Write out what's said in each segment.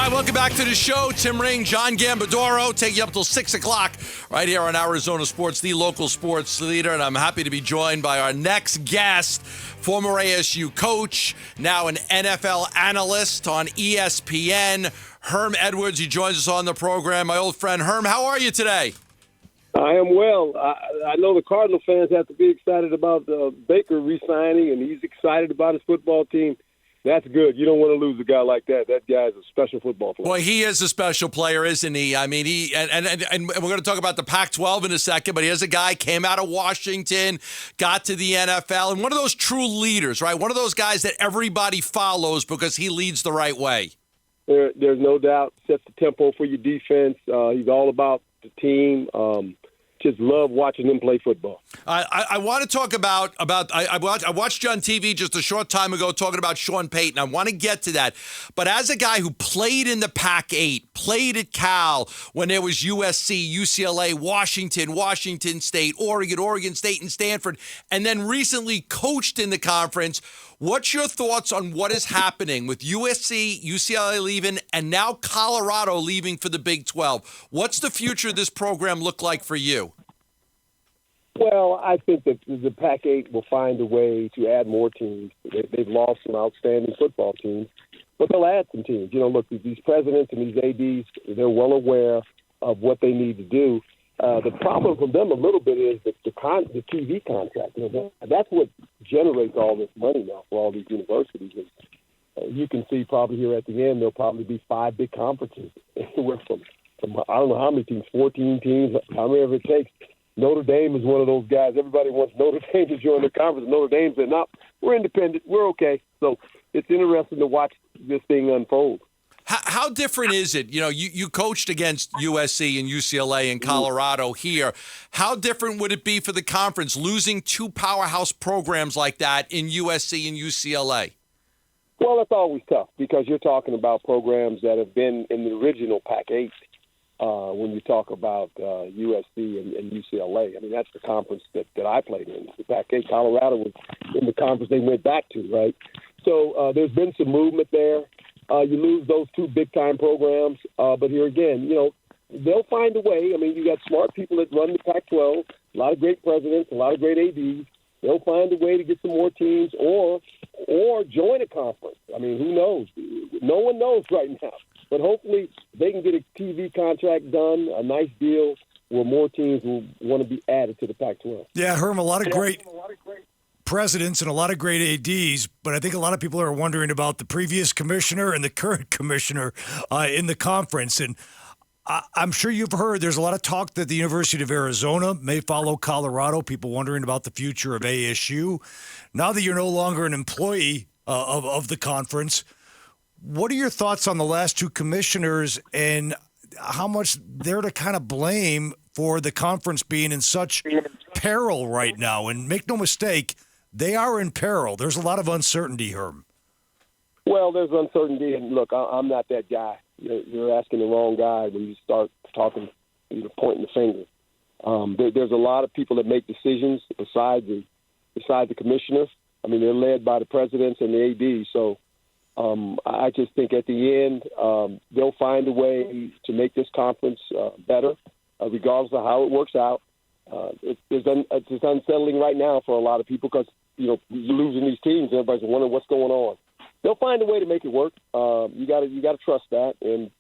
Hi, welcome back to the show. Tim Ring, John Gambadoro, take you up till 6 o'clock right here on Arizona Sports, the local sports leader. And I'm happy to be joined by our next guest, former ASU coach, now an NFL analyst on ESPN, Herm Edwards. He joins us on the program. My old friend Herm, how are you today? I am well. I know the Cardinal fans have to be excited about Baker re-signing, and he's excited about his football team. That's good. You don't want to lose a guy like that. That guy is a special football player. Well, he is a special player, isn't he? I mean, and we're going to talk about the Pac-12 in a second, but here's a guy, came out of Washington, got to the NFL, and one of those true leaders, right? One of those guys that everybody follows because he leads the right way. There's no doubt. Sets the tempo for your defense. He's all about the team. Just love watching him play football. I want to talk about I watched you on TV just a short time ago talking about Sean Payton. I want to get to that. But as a guy who played in the Pac-8, played at Cal when there was USC, UCLA, Washington State, Oregon State, and Stanford, and then recently coached in the conference, what's your thoughts on what is happening with USC, UCLA leaving, and now Colorado leaving for the Big 12? What's the future of this program look like for you? Well, I think that the Pac-8 will find a way to add more teams. They've lost some outstanding football teams, but they'll add some teams. You know, look, these presidents and these ADs, they're well aware of what they need to do. The problem for them a little bit is the TV contract. You know, that's what generates all this money now for all these universities. And you can see probably here at the end there'll probably be 5 big conferences. Anywhere from I don't know how many teams, 14 teams, however it takes. Notre Dame is one of those guys. Everybody wants Notre Dame to join the conference. Notre Dame said, no, we're independent. We're okay. So it's interesting to watch this thing unfold. How different is it? You know, you coached against USC and UCLA and Colorado here. How different would it be for the conference losing 2 powerhouse programs like that in USC and UCLA? Well, it's always tough because you're talking about programs that have been in the original Pac-8 when you talk about USC and UCLA. I mean, that's the conference that I played in. The Pac-8, Colorado was in the conference they went back to, right? So there's been some movement there. You lose those 2 big-time programs, but here again, you know, they'll find a way. I mean, you got smart people that run the Pac-12, a lot of great presidents, a lot of great ADs. They'll find a way to get some more teams or join a conference. I mean, who knows? No one knows right now. But hopefully they can get a TV contract done, a nice deal where more teams will want to be added to the Pac-12. Yeah, Herm, a lot of great presidents and a lot of great ADs, but I think a lot of people are wondering about the previous commissioner and the current commissioner in the conference. And I'm sure you've heard there's a lot of talk that the University of Arizona may follow Colorado, people wondering about the future of ASU. Now that you're no longer an employee of the conference, what are your thoughts on the last 2 commissioners and how much they're to kind of blame for the conference being in such peril right now? And make no mistake, they are in peril. There's a lot of uncertainty, Herm. Well, there's uncertainty, and look, I'm not that guy. You're asking the wrong guy when you start talking, pointing the finger. There's a lot of people that make decisions besides the commissioners. I mean, they're led by the presidents and the AD. So I just think at the end they'll find a way to make this conference better, regardless of how it works out. It's unsettling right now for a lot of people because you're losing these teams. And everybody's wondering what's going on. They'll find a way to make it work. You got to trust that, and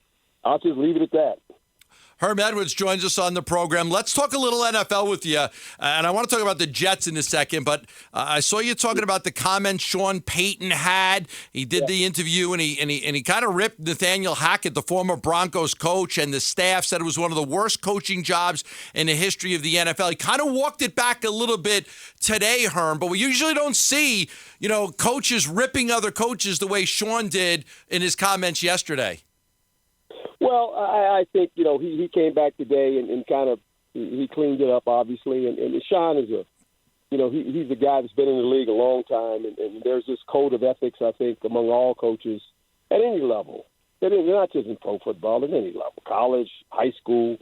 I'll just leave it at that. Herm Edwards joins us on the program. Let's talk a little NFL with you, and I want to talk about the Jets in a second, but I saw you talking about the comments Sean Payton had. He did the interview, and he kind of ripped Nathaniel Hackett, the former Broncos coach, and the staff said it was one of the worst coaching jobs in the history of the NFL. He kind of walked it back a little bit today, Herm, but we usually don't see, coaches ripping other coaches the way Sean did in his comments yesterday. Well, I think, he came back today and kind of he cleaned it up, obviously. And Sean is he's a guy that's been in the league a long time. And there's this code of ethics, I think, among all coaches at any level. They're not just in pro football, at any level, college, high school.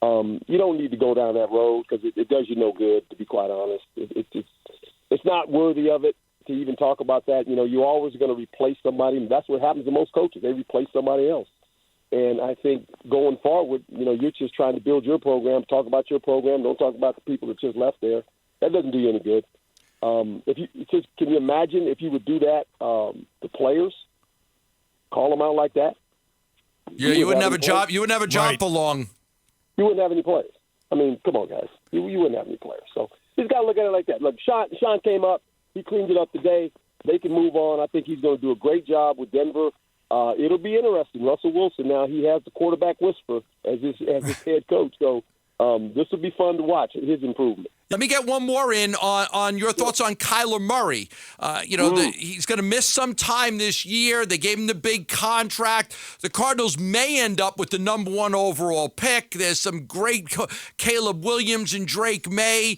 You don't need to go down that road because it does you no good, to be quite honest. It's not worthy of it to even talk about that. You're always going to replace somebody. And that's what happens to most coaches. They replace somebody else. And I think going forward, you're just trying to build your program, talk about your program, don't talk about the people that just left there. That doesn't do you any good. Can you imagine if you would do that, the players, call them out like that? Yeah, you wouldn't have a job. You wouldn't have a job for long. You wouldn't have any players. I mean, come on, guys. You wouldn't have any players. So you just got to look at it like that. Look, Sean came up. He cleaned it up today. They can move on. I think he's going to do a great job with Denver. It'll be interesting. Russell Wilson now, he has the quarterback whisper as his head coach. So this will be fun to watch, his improvement. Let me get one more in on your thoughts on Kyler Murray. He's going to miss some time this year. They gave him the big contract. The Cardinals may end up with the number 1 overall pick. There's some great Caleb Williams and Drake May.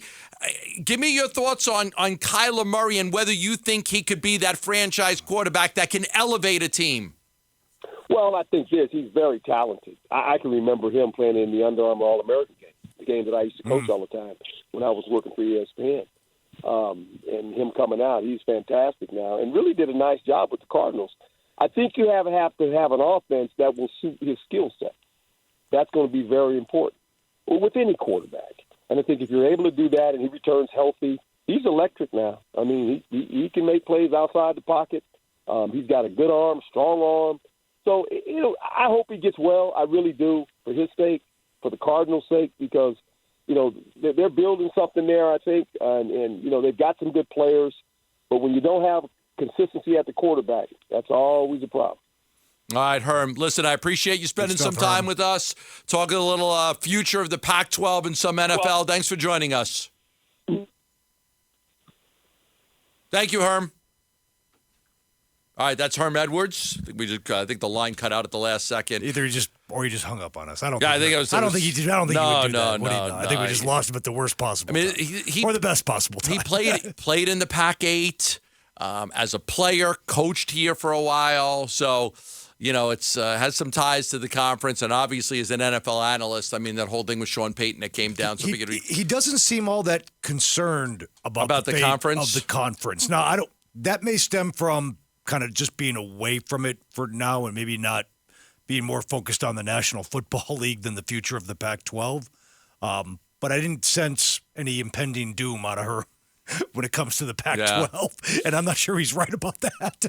Give me your thoughts on Kyler Murray and whether you think he could be that franchise quarterback that can elevate a team. Well, I think he's very talented. I can remember him playing in the Under Armour All-American game, the game that I used to coach all the time when I was working for ESPN. And him coming out, he's fantastic now and really did a nice job with the Cardinals. I think you have to have an offense that will suit his skill set. That's going to be very important with any quarterback. And I think if you're able to do that and he returns healthy, he's electric now. I mean, he can make plays outside the pocket. He's got a good arm, strong arm. So, I hope he gets well. I really do, for his sake, for the Cardinals' sake, because, they're building something there, I think. And they've got some good players. But when you don't have consistency at the quarterback, that's always a problem. All right, Herm. Listen, I appreciate you spending some time with us, talking a little future of the Pac-12 and some NFL. Thanks for joining us. Thank you, Herm. All right, that's Herm Edwards. I think the line cut out at the last second. Either he just think it was. I don't think he would do that. I think we just lost him at the worst possible time. Or the best possible time. He played in the Pac-8 as a player, coached here for a while. So, it's has some ties to the conference, and obviously as an NFL analyst, I mean, that whole thing with Sean Payton that came down. So he doesn't seem all that concerned about the conference. Of the conference. Now, that may stem from kind of just being away from it for now and maybe not being more focused on the National Football League than the future of the Pac-12. But I didn't sense any impending doom out of her when it comes to the Pac-12. Yeah. And I'm not sure he's right about that.